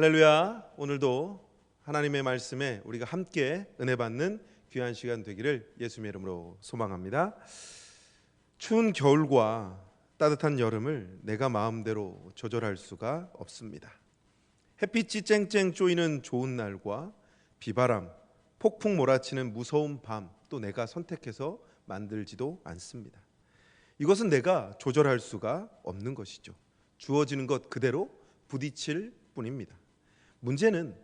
할렐루야. 오늘도 하나님의 말씀에 우리가 함께 은혜 받는 귀한 시간 되기를 예수님의 이름으로 소망합니다. 추운 겨울과 따뜻한 여름을 내가 마음대로 조절할 수가 없습니다. 햇빛이 쨍쨍 쪼이는 좋은 날과 비바람, 폭풍 몰아치는 무서운 밤, 또 내가 선택해서 만들지도 않습니다. 이것은 내가 조절할 수가 없는 것이죠. 주어지는 것 그대로 부딪힐 뿐입니다. 문제는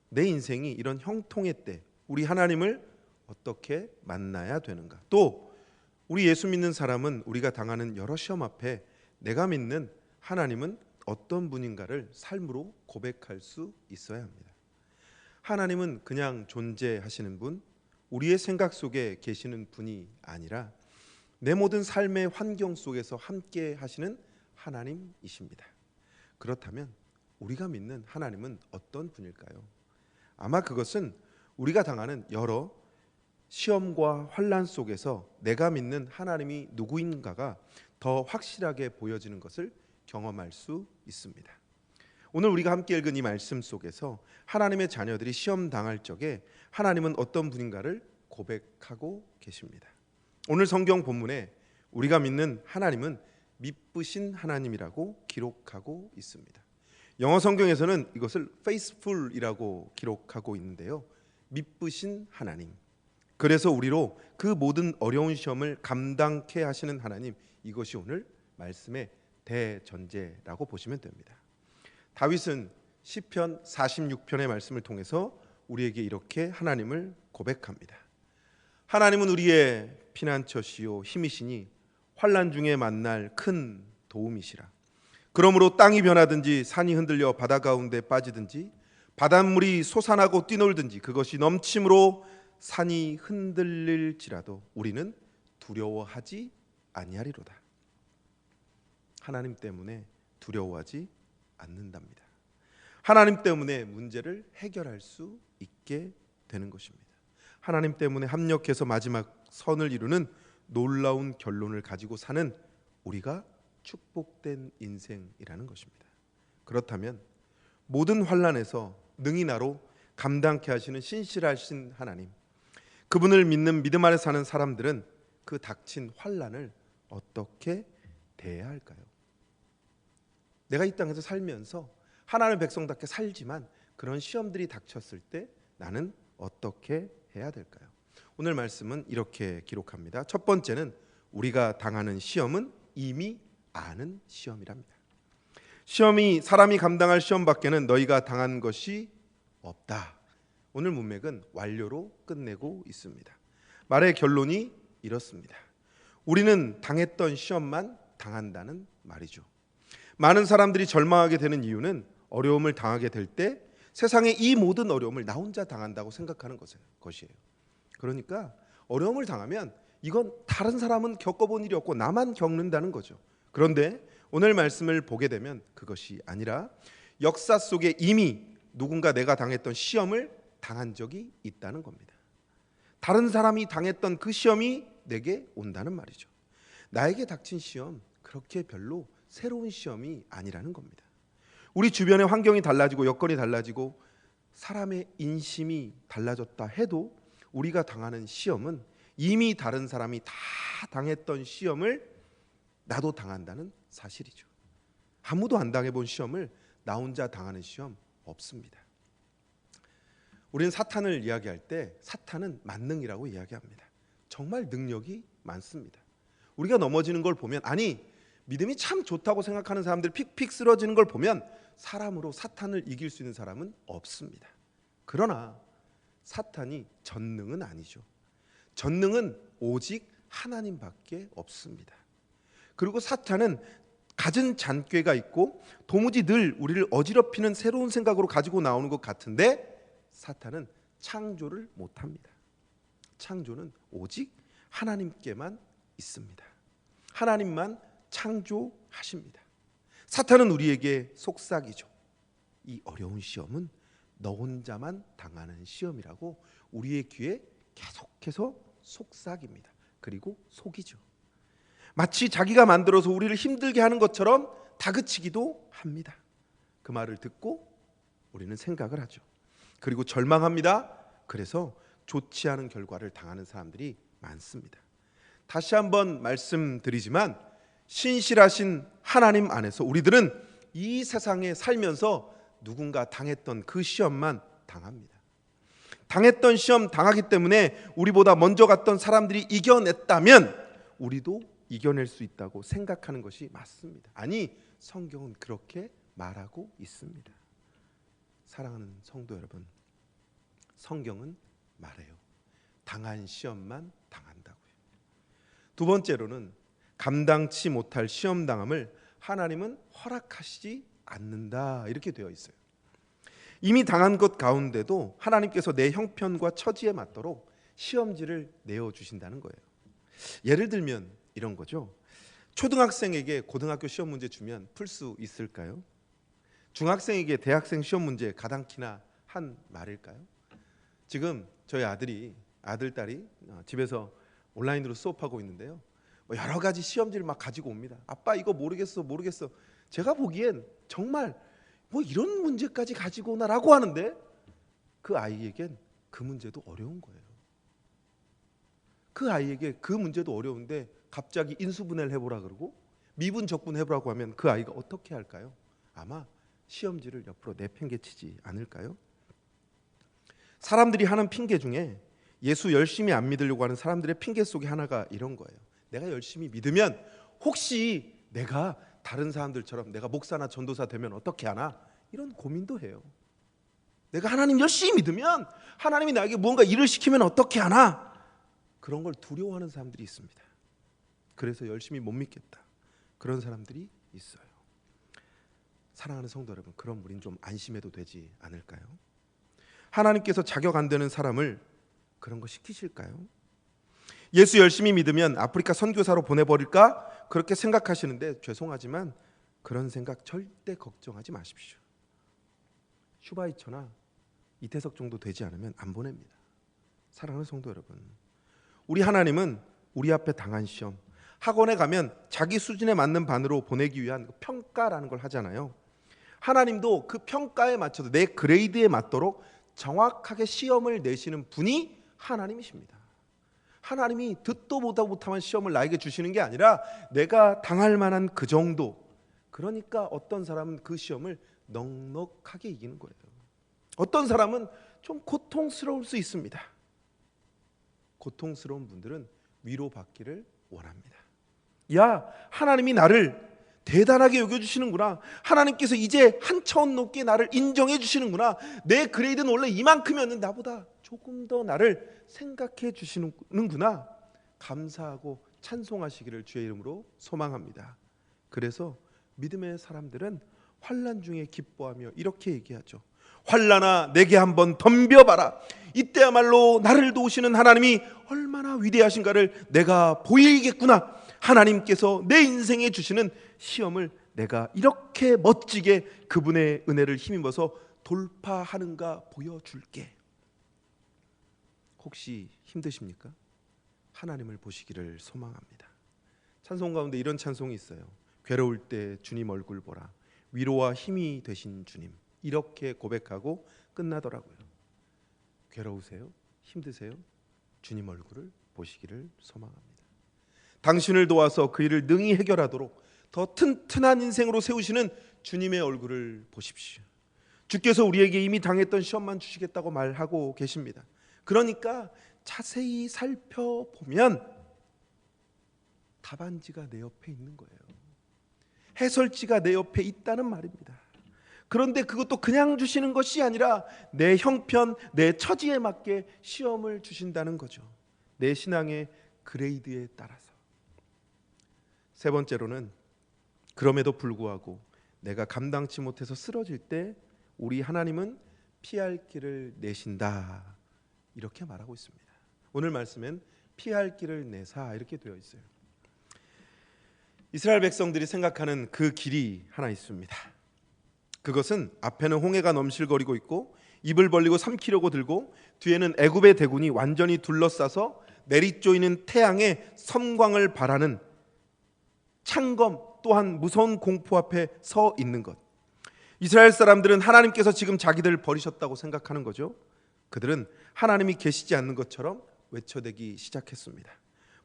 내 인생이 이런 형통의 때 우리 하나님을 어떻게 만나야 되는가? 또 우리 예수 믿는 사람은 우리가 당하는 여러 시험 앞에 내가 믿는 하나님은 어떤 분인가를 삶으로 고백할 수 있어야 합니다. 하나님은 그냥 존재하시는 분, 우리의 생각 속에 계시는 분이 아니라 내 모든 삶의 환경 속에서 함께 하시는 하나님이십니다. 그렇다면 우리가 믿는 하나님은 어떤 분일까요? 아마 그것은 우리가 당하는 여러 시험과 환난 속에서 내가 믿는 하나님이 누구인가가 더 확실하게 보여지는 것을 경험할 수 있습니다. 오늘 우리가 함께 읽은 이 말씀 속에서 하나님의 자녀들이 시험 당할 적에 하나님은 어떤 분인가를 고백하고 계십니다. 오늘 성경 본문에 우리가 믿는 하나님은 미쁘신 하나님이라고 기록하고 있습니다. 영어 성경에서는 이것을 faithful이라고 기록하고 있는데요. 미쁘신 하나님. 그래서 우리로 그 모든 어려운 시험을 감당케 하시는 하나님, 이것이 오늘 말씀의 대전제라고 보시면 됩니다. 다윗은 시편 46편의 말씀을 통해서 우리에게 이렇게 하나님을 고백합니다. 하나님은 우리의 피난처시요 힘이시니 환난 중에 만날 큰 도움이시라. 그러므로 땅이 변하든지 산이 흔들려 바다 가운데 빠지든지 바닷물이 솟아나고 뛰놀든지 그것이 넘침으로 산이 흔들릴지라도 우리는 두려워하지 아니하리로다. 하나님 때문에 두려워하지 않는답니다. 하나님 때문에 문제를 해결할 수 있게 되는 것입니다. 하나님 때문에 합력해서 마지막 선을 이루는 놀라운 결론을 가지고 사는 우리가 축복된 인생이라는 것입니다. 그렇다면 모든 환난에서 능히 나로 감당케 하시는 신실하신 하나님, 그분을 믿는 믿음 아래 사는 사람들은 그 닥친 환난을 어떻게 대해야 할까요? 내가 이 땅에서 살면서 하나님의 백성답게 살지만 그런 시험들이 닥쳤을 때 나는 어떻게 해야 될까요? 오늘 말씀은 이렇게 기록합니다. 첫 번째는 우리가 당하는 시험은 이미 아는 시험이랍니다. 시험이 사람이 감당할 시험밖에는 너희가 당한 것이 없다. 오늘 문맥은 완료로 끝내고 있습니다. 말의 결론이 이렇습니다. 우리는 당했던 시험만 당한다는 말이죠. 많은 사람들이 절망하게 되는 이유는 어려움을 당하게 될 때 세상의 이 모든 어려움을 나 혼자 당한다고 생각하는 것이에요. 그러니까 어려움을 당하면 이건 다른 사람은 겪어본 일이 없고 나만 겪는다는 거죠. 그런데 오늘 말씀을 보게 되면 그것이 아니라 역사 속에 이미 누군가 내가 당했던 시험을 당한 적이 있다는 겁니다. 다른 사람이 당했던 그 시험이 내게 온다는 말이죠. 나에게 닥친 시험 그렇게 별로 새로운 시험이 아니라는 겁니다. 우리 주변의 환경이 달라지고 여건이 달라지고 사람의 인심이 달라졌다 해도 우리가 당하는 시험은 이미 다른 사람이 다 당했던 시험을 나도 당한다는 사실이죠. 아무도 안 당해본 시험을 나 혼자 당하는 시험 없습니다. 우리는 사탄을 이야기할 때 사탄은 만능이라고 이야기합니다. 정말 능력이 많습니다. 우리가 넘어지는 걸 보면, 아니 믿음이 참 좋다고 생각하는 사람들 픽픽 쓰러지는 걸 보면 사람으로 사탄을 이길 수 있는 사람은 없습니다. 그러나 사탄이 전능은 아니죠. 전능은 오직 하나님밖에 없습니다. 그리고 사탄은 갖은 잔꾀가 있고 도무지 늘 우리를 어지럽히는 새로운 생각으로 가지고 나오는 것 같은데 사탄은 창조를 못합니다. 창조는 오직 하나님께만 있습니다. 하나님만 창조하십니다. 사탄은 우리에게 속삭이죠. 이 어려운 시험은 너 혼자만 당하는 시험이라고 우리의 귀에 계속해서 속삭입니다. 그리고 속이죠. 마치 자기가 만들어서 우리를 힘들게 하는 것처럼 다그치기도 합니다. 그 말을 듣고 우리는 생각을 하죠. 그리고 절망합니다. 그래서 좋지 않은 결과를 당하는 사람들이 많습니다. 다시 한번 말씀드리지만 신실하신 하나님 안에서 우리들은 이 세상에 살면서 누군가 당했던 그 시험만 당합니다. 당했던 시험 당하기 때문에 우리보다 먼저 갔던 사람들이 이겨냈다면 우리도 이겨낼 수 있다고 생각하는 것이 맞습니다. 아니, 성경은 그렇게 말하고 있습니다. 사랑하는 성도 여러분, 성경은 말해요. 당한 시험만 당한다고요. 두 번째로는 감당치 못할 시험 당함을 하나님은 허락하시지 않는다, 이렇게 되어 있어요. 이미 당한 것 가운데도 하나님께서 내 형편과 처지에 맞도록 시험지를 내어주신다는 거예요. 예를 들면 이런 거죠. 초등학생에게 고등학교 시험 문제 주면 풀 수 있을까요? 중학생에게 대학생 시험 문제 가당키나 한 말일까요? 지금 저희 아들, 딸이 집에서 온라인으로 수업하고 있는데요. 여러 가지 시험지를 막 가지고 옵니다. 아빠 이거 모르겠어. 제가 보기엔 정말 이런 문제까지 가지고 오나라고 하는데 그 아이에겐 그 문제도 어려운 거예요. 그 아이에게 그 문제도 어려운데 갑자기 인수분해를 해보라 그러고 미분 적분 해보라고 하면 그 아이가 어떻게 할까요? 아마 시험지를 옆으로 내팽개치지 않을까요? 사람들이 하는 핑계 중에 예수 열심히 안 믿으려고 하는 사람들의 핑계 속에 하나가 이런 거예요. 내가 열심히 믿으면 혹시 내가 다른 사람들처럼 내가 목사나 전도사 되면 어떻게 하나, 이런 고민도 해요. 내가 하나님 열심히 믿으면 하나님이 나에게 무언가 일을 시키면 어떻게 하나, 그런 걸 두려워하는 사람들이 있습니다. 그래서 열심히 못 믿겠다, 그런 사람들이 있어요. 사랑하는 성도 여러분, 그럼 우린 좀 안심해도 되지 않을까요? 하나님께서 자격 안 되는 사람을 그런 거 시키실까요? 예수 열심히 믿으면 아프리카 선교사로 보내버릴까? 그렇게 생각하시는데 죄송하지만 그런 생각 절대 걱정하지 마십시오. 슈바이처나 이태석 정도 되지 않으면 안 보냅니다. 사랑하는 성도 여러분, 우리 하나님은 우리 앞에 당한 시험, 학원에 가면 자기 수준에 맞는 반으로 보내기 위한 평가라는 걸 하잖아요. 하나님도 그 평가에 맞춰서 내 그레이드에 맞도록 정확하게 시험을 내시는 분이 하나님이십니다. 하나님이 듣도 보다 못한 시험을 나에게 주시는 게 아니라 내가 당할 만한 그 정도, 그러니까 어떤 사람은 그 시험을 넉넉하게 이기는 거예요. 어떤 사람은 좀 고통스러울 수 있습니다. 고통스러운 분들은 위로받기를 원합니다. 야, 하나님이 나를 대단하게 여겨주시는구나. 하나님께서 이제 한 차원 높게 나를 인정해 주시는구나. 내 그레이드는 원래 이만큼이었는데 나보다 조금 더 나를 생각해 주시는구나. 감사하고 찬송하시기를 주의 이름으로 소망합니다. 그래서 믿음의 사람들은 환난 중에 기뻐하며 이렇게 얘기하죠. 환난아, 내게 한번 덤벼봐라. 이때야말로 나를 도우시는 하나님이 얼마나 위대하신가를 내가 보이겠구나. 하나님께서 내 인생에 주시는 시험을 내가 이렇게 멋지게 그분의 은혜를 힘입어서 돌파하는가 보여줄게. 혹시 힘드십니까? 하나님을 보시기를 소망합니다. 찬송 가운데 이런 찬송이 있어요. 괴로울 때 주님 얼굴 보라. 위로와 힘이 되신 주님. 이렇게 고백하고 끝나더라고요. 괴로우세요? 힘드세요? 주님 얼굴을 보시기를 소망합니다. 당신을 도와서 그 일을 능히 해결하도록 더 튼튼한 인생으로 세우시는 주님의 얼굴을 보십시오. 주께서 우리에게 이미 당했던 시험만 주시겠다고 말하고 계십니다. 그러니까 자세히 살펴보면 답안지가 내 옆에 있는 거예요. 해설지가 내 옆에 있다는 말입니다. 그런데 그것도 그냥 주시는 것이 아니라 내 형편, 내 처지에 맞게 시험을 주신다는 거죠. 내 신앙의 그레이드에 따라서. 세 번째로는 그럼에도 불구하고 내가 감당치 못해서 쓰러질 때 우리 하나님은 피할 길을 내신다, 이렇게 말하고 있습니다. 오늘 말씀엔 피할 길을 내사, 이렇게 되어 있어요. 이스라엘 백성들이 생각하는 그 길이 하나 있습니다. 그것은 앞에는 홍해가 넘실거리고 있고 입을 벌리고 삼키려고 들고 뒤에는 애굽의 대군이 완전히 둘러싸서 내리쪼이는 태양의 섬광을 바라는 창검 또한 무서운 공포 앞에 서 있는 것. 이스라엘 사람들은 하나님께서 지금 자기들을 버리셨다고 생각하는 거죠. 그들은 하나님이 계시지 않는 것처럼 외쳐대기 시작했습니다.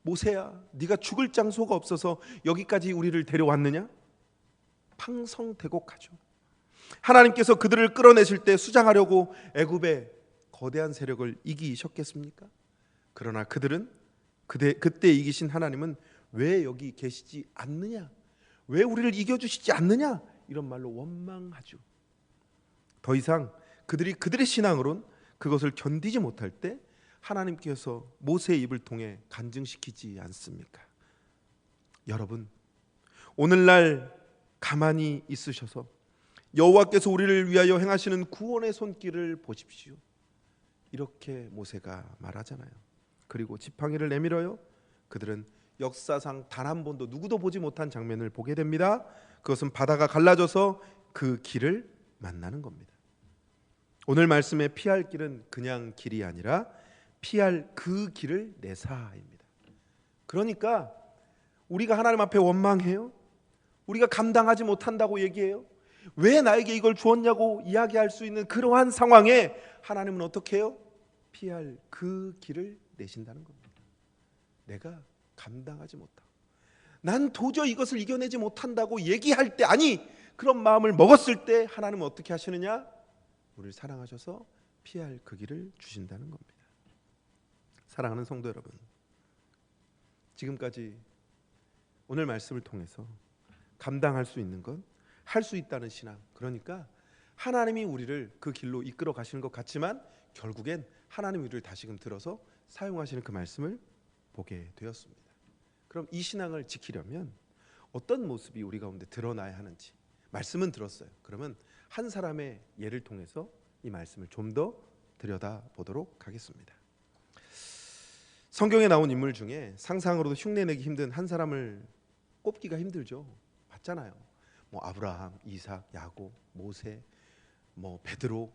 모세야, 네가 죽을 장소가 없어서 여기까지 우리를 데려왔느냐? 팡성대곡하죠. 하나님께서 그들을 끌어내실 때 수장하려고 애굽의 거대한 세력을 이기셨겠습니까? 그러나 그들은 그때 이기신 하나님은 왜 여기 계시지 않느냐? 왜 우리를 이겨주시지 않느냐? 이런 말로 원망하죠. 더 이상 그들이 그들의 신앙으론 그것을 견디지 못할 때 하나님께서 모세의 입을 통해 간증시키지 않습니까? 여러분, 오늘날 가만히 있으셔서 여호와께서 우리를 위하여 행하시는 구원의 손길을 보십시오. 이렇게 모세가 말하잖아요. 그리고 지팡이를 내밀어요. 그들은 역사상 단 한 번도 누구도 보지 못한 장면을 보게 됩니다. 그것은 바다가 갈라져서 그 길을 만나는 겁니다. 오늘 말씀에 피할 길은 그냥 길이 아니라 피할 그 길을 내사입니다. 그러니까 우리가 하나님 앞에 원망해요. 우리가 감당하지 못한다고 얘기해요. 왜 나에게 이걸 주었냐고 이야기할 수 있는 그러한 상황에 하나님은 어떻게 해요? 피할 그 길을 내신다는 겁니다. 내가 감당하지 못하고 난 도저히 이것을 이겨내지 못한다고 얘기할 때, 아니 그런 마음을 먹었을 때 하나님은 어떻게 하시느냐? 우리를 사랑하셔서 피할 그 길을 주신다는 겁니다. 사랑하는 성도 여러분, 지금까지 오늘 말씀을 통해서 감당할 수 있는 건 할 수 있다는 신앙, 그러니까 하나님이 우리를 그 길로 이끌어 가시는 것 같지만 결국엔 하나님이 우리를 다시금 들어서 사용하시는 그 말씀을 보게 되었습니다. 그럼 이 신앙을 지키려면 어떤 모습이 우리 가운데 드러나야 하는지 말씀은 들었어요. 그러면 한 사람의 예를 통해서 이 말씀을 좀 더 들여다보도록 하겠습니다. 성경에 나온 인물 중에 상상으로도 흉내내기 힘든 한 사람을 꼽기가 힘들죠. 맞잖아요. 뭐 아브라함, 이삭, 야곱, 모세, 뭐 베드로,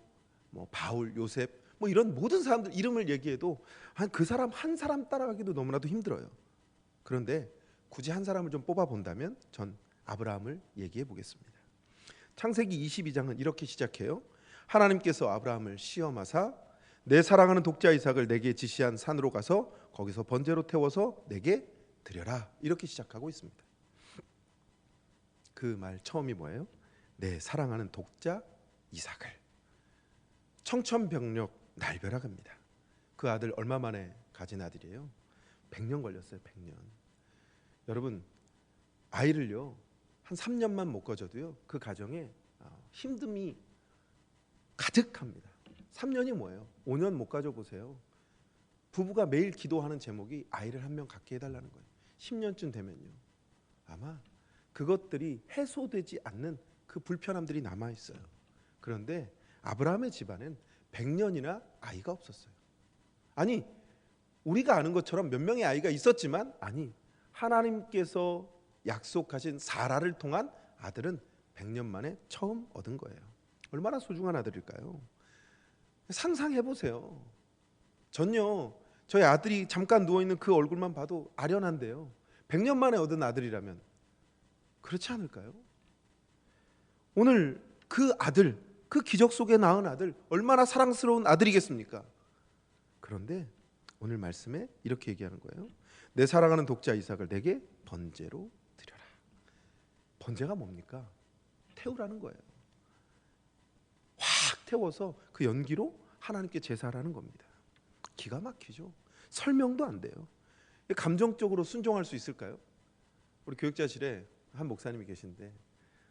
뭐 바울, 요셉, 뭐 이런 모든 사람들 이름을 얘기해도 그 사람 한 사람 따라가기도 너무나도 힘들어요. 그런데 굳이 한 사람을 좀 뽑아 본다면 전 아브라함을 얘기해 보겠습니다. 창세기 22장은 이렇게 시작해요. 하나님께서 아브라함을 시험하사 내 사랑하는 독자 이삭을 내게 지시한 산으로 가서 거기서 번제로 태워서 내게 드려라. 이렇게 시작하고 있습니다. 그 말 처음이 뭐예요? 내 사랑하는 독자 이삭을. 청천벽력 날벼락입니다. 그 아들 얼마 만에 가진 아들이에요? 100년 걸렸어요. 100년. 여러분, 아이를요 한 3년만 못 가져도요 그 가정에 힘듦이 가득합니다. 3년이 뭐예요? 5년 못 가져보세요. 부부가 매일 기도하는 제목이 아이를 한 명 갖게 해달라는 거예요. 10년쯤 되면요 아마 그것들이 해소되지 않는 그 불편함들이 남아있어요. 그런데 아브라함의 집안은 100년이나 아이가 없었어요. 아니 우리가 아는 것처럼 몇 명의 아이가 있었지만, 아니 하나님께서 약속하신 사라를 통한 아들은 100년 만에 처음 얻은 거예요. 얼마나 소중한 아들일까요? 상상해 보세요. 전요 저희 아들이 잠깐 누워있는 그 얼굴만 봐도 아련한데요 100년 만에 얻은 아들이라면 그렇지 않을까요? 오늘 그 아들, 그 기적 속에 낳은 아들 얼마나 사랑스러운 아들이겠습니까? 그런데 오늘 말씀에 이렇게 얘기하는 거예요. 내 사랑하는 독자 이삭을 내게 번제로 드려라. 번제가 뭡니까? 태우라는 거예요. 확 태워서 그 연기로 하나님께 제사하라는 겁니다. 기가 막히죠. 설명도 안 돼요. 감정적으로 순종할 수 있을까요? 우리 교육자실에 한 목사님이 계신데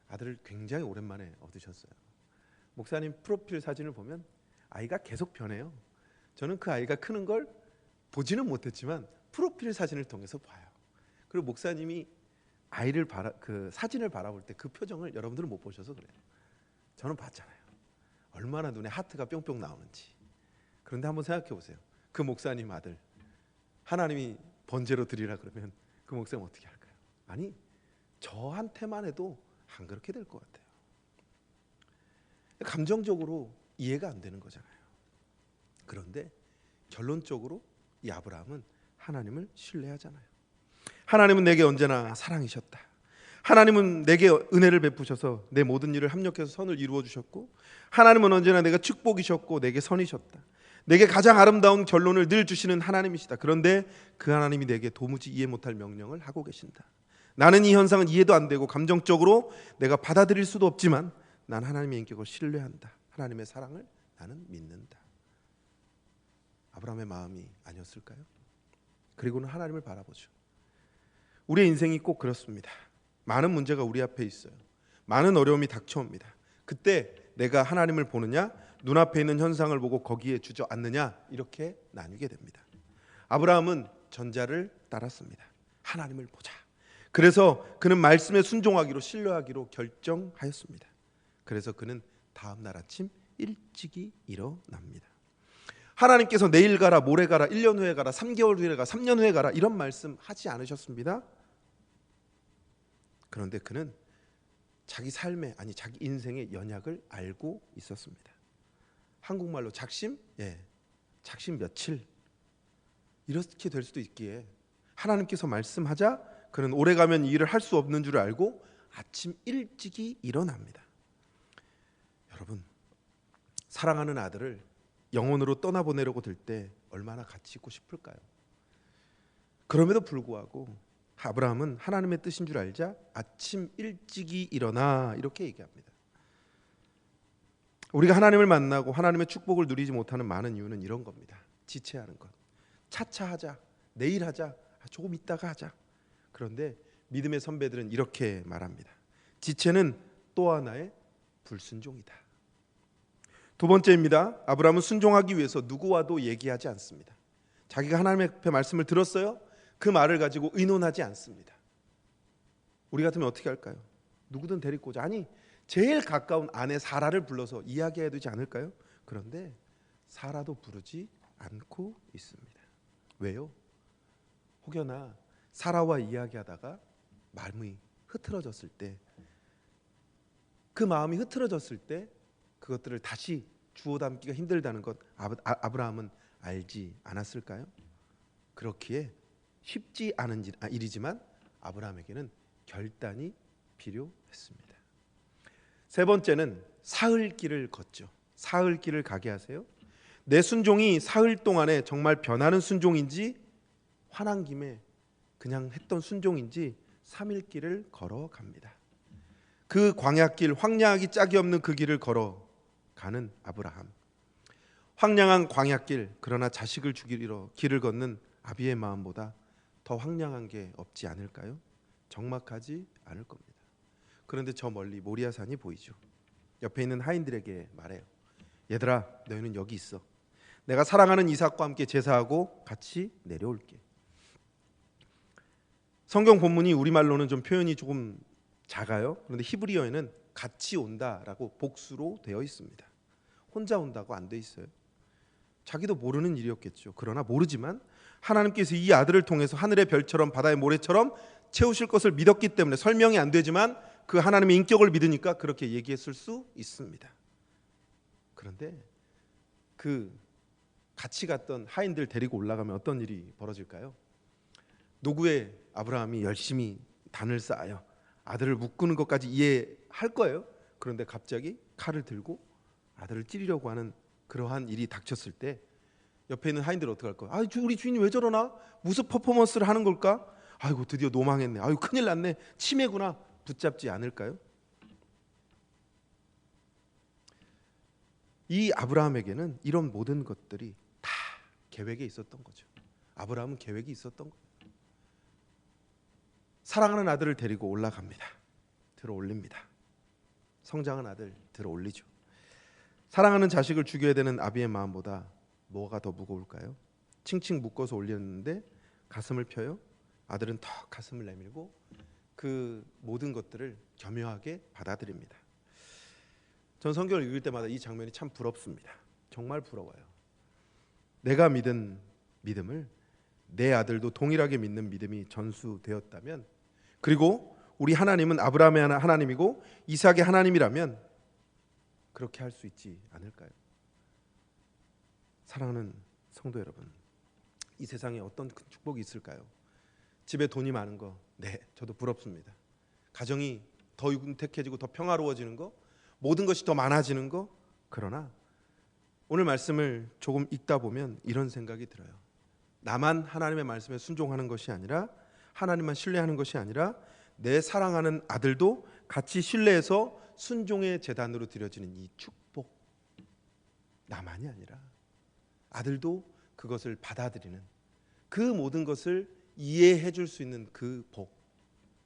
아들을 굉장히 오랜만에 얻으셨어요. 목사님 프로필 사진을 보면 아이가 계속 변해요. 저는 그 아이가 크는 걸 보지는 못했지만 프로필 사진을 통해서 봐요. 그리고 목사님이 아이를 그 사진을 바라볼 때 그 표정을 여러분들은 못 보셔서 그래요. 저는 봤잖아요. 얼마나 눈에 하트가 뿅뿅 나오는지. 그런데 한번 생각해 보세요. 그 목사님 아들 하나님이 번제로 드리라 그러면 그 목사님 어떻게 할까요? 아니 저한테만 해도 안 그렇게 될 것 같아요. 감정적으로 이해가 안 되는 거잖아요. 그런데 결론적으로 이 아브라함은 하나님을 신뢰하잖아요. 하나님은 내게 언제나 사랑이셨다. 하나님은 내게 은혜를 베푸셔서 내 모든 일을 합력해서 선을 이루어 주셨고, 하나님은 언제나 내가 축복이셨고 내게 선이셨다. 내게 가장 아름다운 결론을 늘 주시는 하나님이시다. 그런데 그 하나님이 내게 도무지 이해 못할 명령을 하고 계신다. 나는 이 현상은 이해도 안 되고 감정적으로 내가 받아들일 수도 없지만 난 하나님의 인격을 신뢰한다. 하나님의 사랑을 나는 믿는다. 아브라함의 마음이 아니었을까요? 그리고는 하나님을 바라보죠. 우리의 인생이 꼭 그렇습니다. 많은 문제가 우리 앞에 있어요. 많은 어려움이 닥쳐옵니다. 그때 내가 하나님을 보느냐, 눈앞에 있는 현상을 보고 거기에 주저앉느냐, 이렇게 나뉘게 됩니다. 아브라함은 전자를 따랐습니다. 하나님을 보자. 그래서 그는 말씀에 순종하기로, 신뢰하기로 결정하였습니다. 그래서 그는 다음 날 아침 일찍이 일어납니다. 하나님께서 내일 가라, 모레 가라, 1년 후에 가라, 3개월 후에 가라, 3년 후에 가라, 이런 말씀 하지 않으셨습니다. 그런데 그는 자기 삶의, 아니 자기 인생의 연약을 알고 있었습니다. 한국말로 작심? 작심 며칠, 이렇게 될 수도 있기에 하나님께서 말씀하자 그는 오래가면 이 일을 할 수 없는 줄 알고 아침 일찍이 일어납니다. 여러분, 사랑하는 아들을 영혼으로 떠나보내려고 들 때 얼마나 같이 있고 싶을까요? 그럼에도 불구하고 아브라함은 하나님의 뜻인 줄 알자 아침 일찍이 일어나, 이렇게 얘기합니다. 우리가 하나님을 만나고 하나님의 축복을 누리지 못하는 많은 이유는 이런 겁니다. 지체하는 것. 차차 하자, 내일 하자, 조금 있다가 하자. 그런데 믿음의 선배들은 이렇게 말합니다. 지체는 또 하나의 불순종이다. 두 번째입니다. 아브라함은 순종하기 위해서 누구와도 얘기하지 않습니다. 자기가 하나님의 앞에 말씀을 들었어요. 그 말을 가지고 의논하지 않습니다. 우리 같으면 어떻게 할까요? 누구든 데리고 오자. 아니, 제일 가까운 아내 사라를 불러서 이야기해야 되지 않을까요? 그런데 사라도 부르지 않고 있습니다. 왜요? 혹여나 사라와 이야기하다가 마음이 흐트러졌을 때, 그 마음이 흐트러졌을 때 그것들을 다시 주워 담기가 힘들다는 것 아브라함은 알지 않았을까요? 그렇기에 쉽지 않은 일이지만 아브라함에게는 결단이 필요했습니다. 세 번째는 사흘 길을 걷죠. 사흘 길을 가게 하세요. 내 순종이 사흘 동안에 정말 변하는 순종인지, 화난 김에 그냥 했던 순종인지 3일 길을 걸어갑니다. 그 광야길, 황량하기 짝이 없는 그 길을 걸어가는 아브라함. 황량한 광야길, 그러나 자식을 주기로 길을 걷는 아비의 마음보다 더 황량한 게 없지 않을까요? 적막하지 않을 겁니다. 그런데 저 멀리 모리아산이 보이죠. 옆에 있는 하인들에게 말해요. 얘들아, 너희는 여기 있어. 내가 사랑하는 이삭과 함께 제사하고 같이 내려올게. 성경 본문이 우리말로는 좀 표현이 조금 작아요. 그런데 히브리어에는 같이 온다라고 복수로 되어 있습니다. 혼자 온다고 안 돼 있어요. 자기도 모르는 일이었겠죠. 그러나 모르지만 하나님께서 이 아들을 통해서 하늘의 별처럼 바다의 모래처럼 채우실 것을 믿었기 때문에, 설명이 안 되지만 그 하나님의 인격을 믿으니까 그렇게 얘기했을 수 있습니다. 그런데 그 같이 갔던 하인들 데리고 올라가면 어떤 일이 벌어질까요? 노구의 아브라함이 열심히 단을 쌓아요. 아들을 묶는 것까지 이해할 거예요. 그런데 갑자기 칼을 들고 아들을 찌르려고 하는 그러한 일이 닥쳤을 때 옆에 있는 하인들 어떻게 할 거예요? 우리 주인이 왜 저러나? 무슨 퍼포먼스를 하는 걸까? 아이고, 드디어 노망했네. 아이고, 큰일 났네. 치매구나. 붙잡지 않을까요? 이 아브라함에게는 이런 모든 것들이 다 계획에 있었던 거죠. 아브라함은 계획이 있었던 거예요. 사랑하는 아들을 데리고 올라갑니다. 들어 올립니다. 성장한 아들 들어 올리죠. 사랑하는 자식을 죽여야 되는 아비의 마음보다 뭐가 더 무거울까요? 칭칭 묶어서 올렸는데 가슴을 펴요. 아들은 더 가슴을 내밀고 그 모든 것들을 겸허하게 받아들입니다. 전 성경을 읽을 때마다 이 장면이 참 부럽습니다. 정말 부러워요. 내가 믿은 믿음을 내 아들도 동일하게 믿는 믿음이 전수되었다면, 그리고 우리 하나님은 아브라함의 하나님이고 이삭의 하나님이라면 그렇게 할 수 있지 않을까요? 사랑하는 성도 여러분, 이 세상에 어떤 큰 축복이 있을까요? 집에 돈이 많은 거, 네, 저도 부럽습니다. 가정이 더 윤택해지고 더 평화로워지는 거, 모든 것이 더 많아지는 거. 그러나 오늘 말씀을 조금 읽다 보면 이런 생각이 들어요. 나만 하나님의 말씀에 순종하는 것이 아니라, 하나님만 신뢰하는 것이 아니라 내 사랑하는 아들도 같이 신뢰해서 순종의 제단으로 드려지는 이 축복, 나만이 아니라 아들도 그것을 받아들이는, 그 모든 것을 이해해 줄 수 있는 그 복,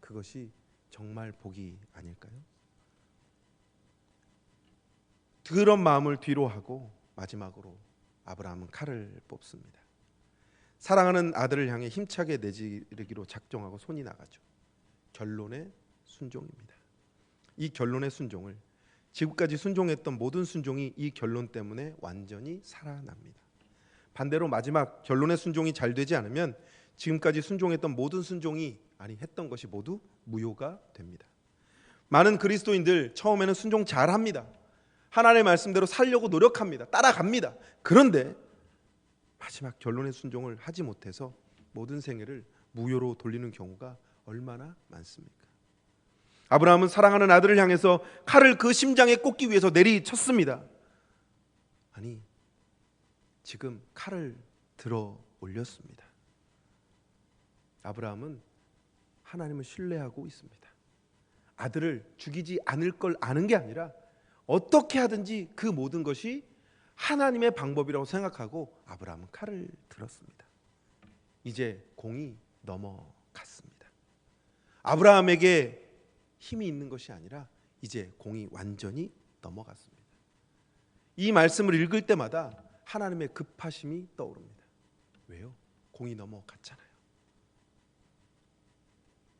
그것이 정말 복이 아닐까요? 그런 마음을 뒤로 하고 마지막으로 아브라함은 칼을 뽑습니다. 사랑하는 아들을 향해 힘차게 내지르기로 작정하고 손이 나가죠. 결론의 순종입니다. 이 결론의 순종을, 지금까지 순종했던 모든 순종이 이 결론 때문에 완전히 살아납니다. 반대로 마지막 결론의 순종이 잘 되지 않으면 지금까지 순종했던 모든 순종이, 아니 했던 것이 모두 무효가 됩니다. 많은 그리스도인들 처음에는 순종 잘합니다. 하나님의 말씀대로 살려고 노력합니다. 따라갑니다. 그런데 마지막 결론의 순종을 하지 못해서 모든 생애를 무효로 돌리는 경우가 얼마나 많습니까? 아브라함은 사랑하는 아들을 향해서 칼을 그 심장에 꽂기 위해서 내리쳤습니다. 아니, 지금 칼을 들어 올렸습니다. 아브라함은 하나님을 신뢰하고 있습니다. 아들을 죽이지 않을 걸 아는 게 아니라 어떻게 하든지 그 모든 것이 하나님의 방법이라고 생각하고 아브라함은 칼을 들었습니다. 이제 공이 넘어갔습니다. 아브라함에게 힘이 있는 것이 아니라 이제 공이 완전히 넘어갔습니다. 이 말씀을 읽을 때마다 하나님의 급하심이 떠오릅니다. 왜요? 공이 넘어갔잖아요.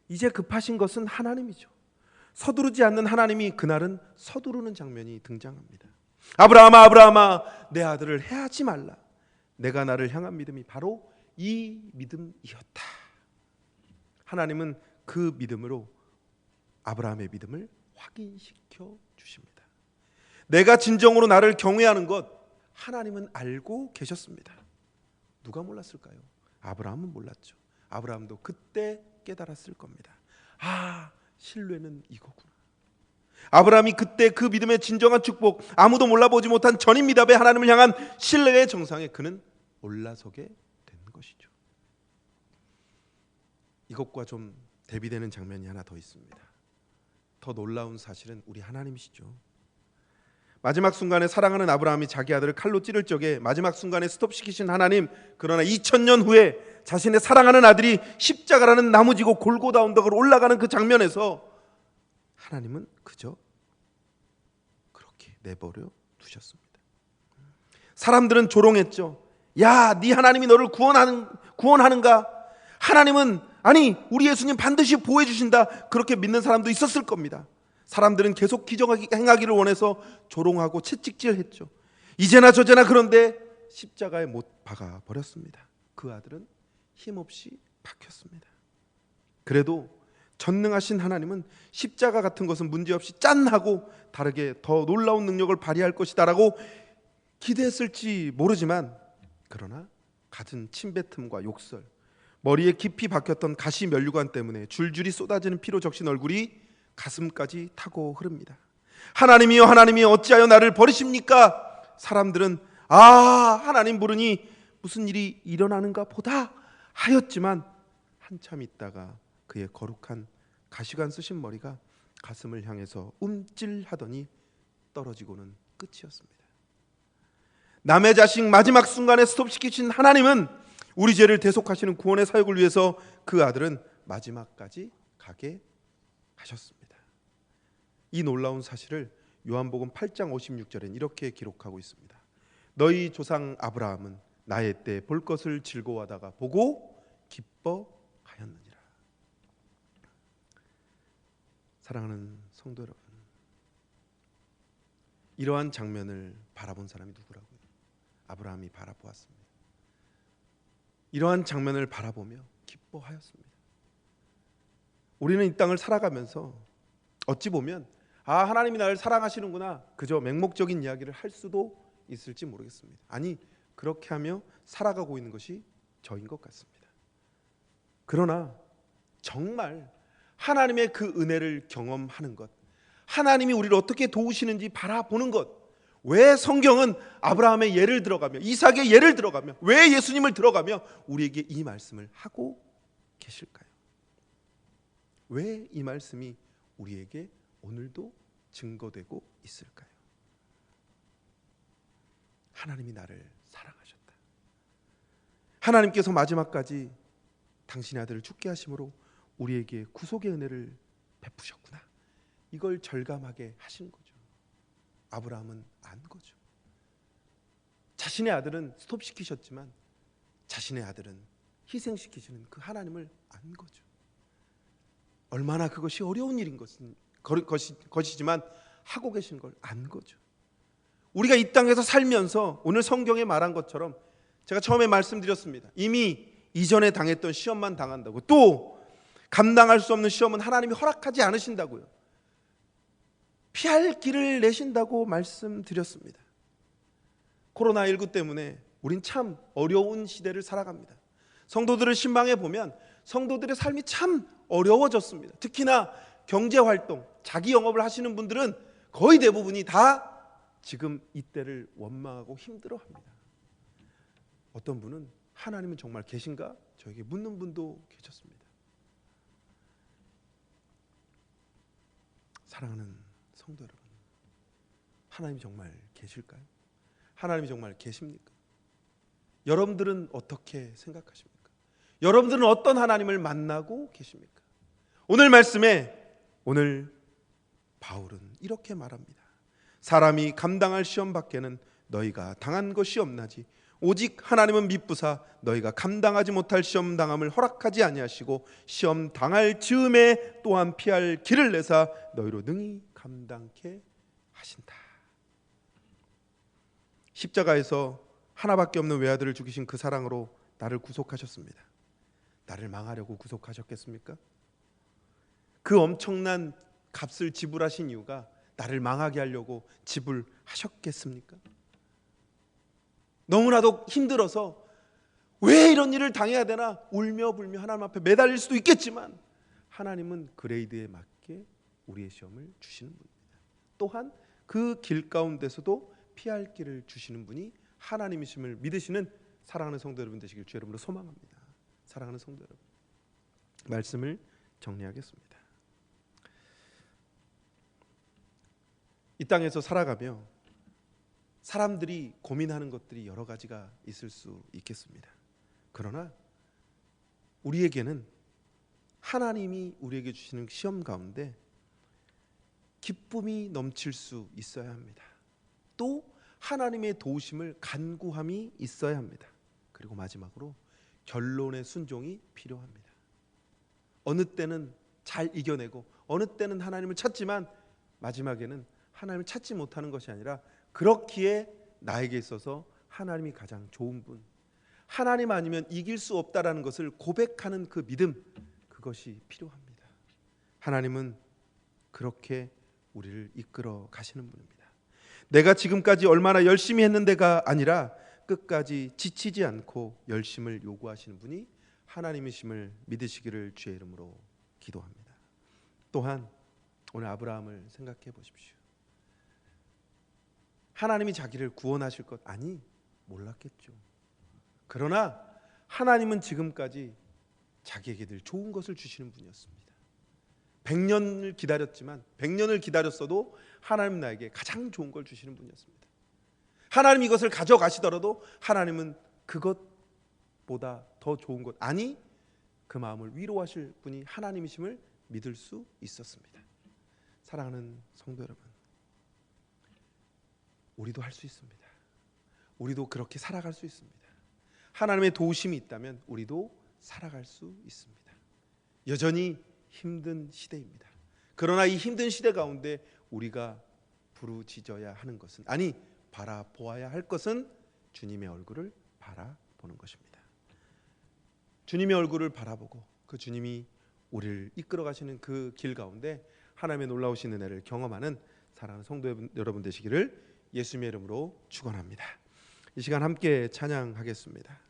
이제 급하신 것은 하나님이죠. 서두르지 않는 하나님이 그날은 서두르는 장면이 등장합니다. 아브라함아, 아브라함아, 내 아들을 해하지 말라. 내가 나를 향한 믿음이 바로 이 믿음이었다. 하나님은 그 믿음으로 아브라함의 믿음을 확인시켜 주십니다. 내가 진정으로 나를 경외하는 것 하나님은 알고 계셨습니다. 누가 몰랐을까요? 아브라함은 몰랐죠. 아브라함도 그때 깨달았을 겁니다. 아, 신뢰는 이거구나. 아브라함이 그때 그 믿음의 진정한 축복, 아무도 몰라보지 못한 전인미답의 하나님을 향한 신뢰의 정상에 그는 올라서게 된 것이죠. 이것과 좀 대비되는 장면이 하나 더 있습니다. 더 놀라운 사실은 우리 하나님이시죠. 마지막 순간에 사랑하는 아브라함이 자기 아들을 칼로 찌를 적에 마지막 순간에 스톱시키신 하나님, 그러나 2000년 후에 자신의 사랑하는 아들이 십자가라는 나무 지고 골고다 언덕을 올라가는 그 장면에서 하나님은 그저 그렇게 내버려 두셨습니다. 사람들은 조롱했죠. 야, 네 하나님이 너를 구원하는가? 하나님은, 아니 우리 예수님 반드시 보호해 주신다. 그렇게 믿는 사람도 있었을 겁니다. 사람들은 계속 기적을 행하기를 원해서 조롱하고 채찍질했죠. 이제나 저제나. 그런데 십자가에 못 박아 버렸습니다. 그 아들은 힘없이 박혔습니다. 그래도 전능하신 하나님은 십자가 같은 것은 문제없이 짠하고 다르게 더 놀라운 능력을 발휘할 것이다라고 기대했을지 모르지만, 그러나 갖은 침뱉음과 욕설, 머리에 깊이 박혔던 가시 면류관 때문에 줄줄이 쏟아지는 피로 적신 얼굴이 가슴까지 타고 흐릅니다. 하나님이여, 하나님이여, 어찌하여 나를 버리십니까? 사람들은 하나님 부르니 무슨 일이 일어나는가 보다 하였지만 한참 있다가 그의 거룩한 가시관 쓰신 머리가 가슴을 향해서 움찔하더니 떨어지고는 끝이었습니다. 남의 자식 마지막 순간에 스톱시키신 하나님은 우리 죄를 대속하시는 구원의 사역을 위해서 그 아들은 마지막까지 가게 하셨습니다. 이 놀라운 사실을 요한복음 8장 56절엔 이렇게 기록하고 있습니다. 너희 조상 아브라함은 나의 때 볼 것을 즐거워하다가 보고 기뻐하였느니라. 사랑하는 성도 여러분, 이러한 장면을 바라본 사람이 누구라고요? 아브라함이 바라보았습니다. 이러한 장면을 바라보며 기뻐하였습니다. 우리는 이 땅을 살아가면서 어찌 보면 하나님이 나를 사랑하시는구나, 그저 맹목적인 이야기를 할 수도 있을지 모르겠습니다. 아니, 그렇게 하며 살아가고 있는 것이 저인 것 같습니다. 그러나 정말 하나님의 그 은혜를 경험하는 것, 하나님이 우리를 어떻게 도우시는지 바라보는 것. 왜 성경은 아브라함의 예를 들어가며 이삭의 예를 들어가며 왜 예수님을 들어가며 우리에게 이 말씀을 하고 계실까요? 왜 이 말씀이 우리에게 오늘도 증거되고 있을까요? 하나님이 나를 사랑하셨다. 하나님께서 마지막까지 당신의 아들을 죽게 하심으로 우리에게 구속의 은혜를 베푸셨구나. 이걸 절감하게 하신 거죠. 아브라함은 안 거죠. 자신의 아들은 스톱시키셨지만 자신의 아들은 희생시키시는 그 하나님을 안 거죠. 얼마나 그것이 어려운 일인 것이지만 하고 계신 걸 안 거죠. 우리가 이 땅에서 살면서 오늘 성경에 말한 것처럼 제가 처음에 말씀드렸습니다. 이미 이전에 당했던 시험만 당한다고, 또 감당할 수 없는 시험은 하나님이 허락하지 않으신다고요. 피할 길을 내신다고 말씀드렸습니다. 코로나19 때문에 우린 참 어려운 시대를 살아갑니다. 성도들을 신방해 보면 성도들의 삶이 참 어려워졌습니다. 특히나 경제활동, 자기 영업을 하시는 분들은 거의 대부분이 다 지금 이때를 원망하고 힘들어합니다. 어떤 분은 하나님은 정말 계신가? 저에게 묻는 분도 계셨습니다. 사랑하는 성도 여러분, 하나님이 정말 계실까요? 하나님이 정말 계십니까? 여러분들은 어떻게 생각하십니까? 여러분들은 어떤 하나님을 만나고 계십니까? 오늘 말씀에 오늘 바울은 이렇게 말합니다. 사람이 감당할 시험 밖에는 너희가 당한 것이 없나지 오직 하나님은 미쁘사 너희가 감당하지 못할 시험 당함을 허락하지 아니하시고 시험 당할 즈음에 또한 피할 길을 내사 너희로 능히 감당케 하신다. 십자가에서 하나밖에 없는 외아들을 죽이신 그 사랑으로 나를 구속하셨습니다. 나를 망하려고 구속하셨겠습니까? 그 엄청난 값을 지불하신 이유가 나를 망하게 하려고 지불하셨겠습니까? 너무나도 힘들어서 왜 이런 일을 당해야 되나 울며 불며 하나님 앞에 매달릴 수도 있겠지만 하나님은 그레이드에 맞게 우리의 시험을 주시는 분입니다. 또한 그 길 가운데서도 피할 길을 주시는 분이 하나님이심을 믿으시는 사랑하는 성도 여러분 되시길 주 이름으로 소망합니다. 사랑하는 성도 여러분, 말씀을 정리하겠습니다. 이 땅에서 살아가며 사람들이 고민하는 것들이 여러 가지가 있을 수 있겠습니다. 그러나 우리에게는 하나님이 우리에게 주시는 시험 가운데 기쁨이 넘칠 수 있어야 합니다. 또 하나님의 도우심을 간구함이 있어야 합니다. 그리고 마지막으로 결론의 순종이 필요합니다. 어느 때는 잘 이겨내고 어느 때는 하나님을 찾지만 마지막에는 하나님을 찾지 못하는 것이 아니라 그렇기에 나에게 있어서 하나님이 가장 좋은 분, 하나님 아니면 이길 수 없다라는 것을 고백하는 그 믿음, 그것이 필요합니다. 하나님은 그렇게 우리를 이끌어 가시는 분입니다. 내가 지금까지 얼마나 열심히 했는데가 아니라 끝까지 지치지 않고 열심을 요구하시는 분이 하나님이심을 믿으시기를 주의 이름으로 기도합니다. 또한 오늘 아브라함을 생각해 보십시오. 하나님이 자기를 구원하실 것 아니 몰랐겠죠. 그러나 하나님은 지금까지 자기에게 늘 좋은 것을 주시는 분이었습니다. 100년을 기다렸지만 100년을 기다렸어도 하나님 나에게 가장 좋은 걸 주시는 분이었습니다. 하나님 이것을 가져가시더라도 하나님은 그것보다 더 좋은 것 아니 그 마음을 위로하실 분이 하나님이심을 믿을 수 있었습니다. 사랑하는 성도 여러분, 우리도 할 수 있습니다. 우리도 그렇게 살아갈 수 있습니다. 하나님의 도우심이 있다면 우리도 살아갈 수 있습니다. 여전히 힘든 시대입니다. 그러나 이 힘든 시대 가운데 우리가 부르짖어야 하는 것은 아니 바라보아야 할 것은 주님의 얼굴을 바라보는 것입니다. 주님의 얼굴을 바라보고 그 주님이 우리를 이끌어 가시는 그 길 가운데 하나님의 놀라우신 은혜를 경험하는 사랑하는 성도 여러분 되시기를 예수님의 이름으로 축원합니다. 이 시간 함께 찬양하겠습니다.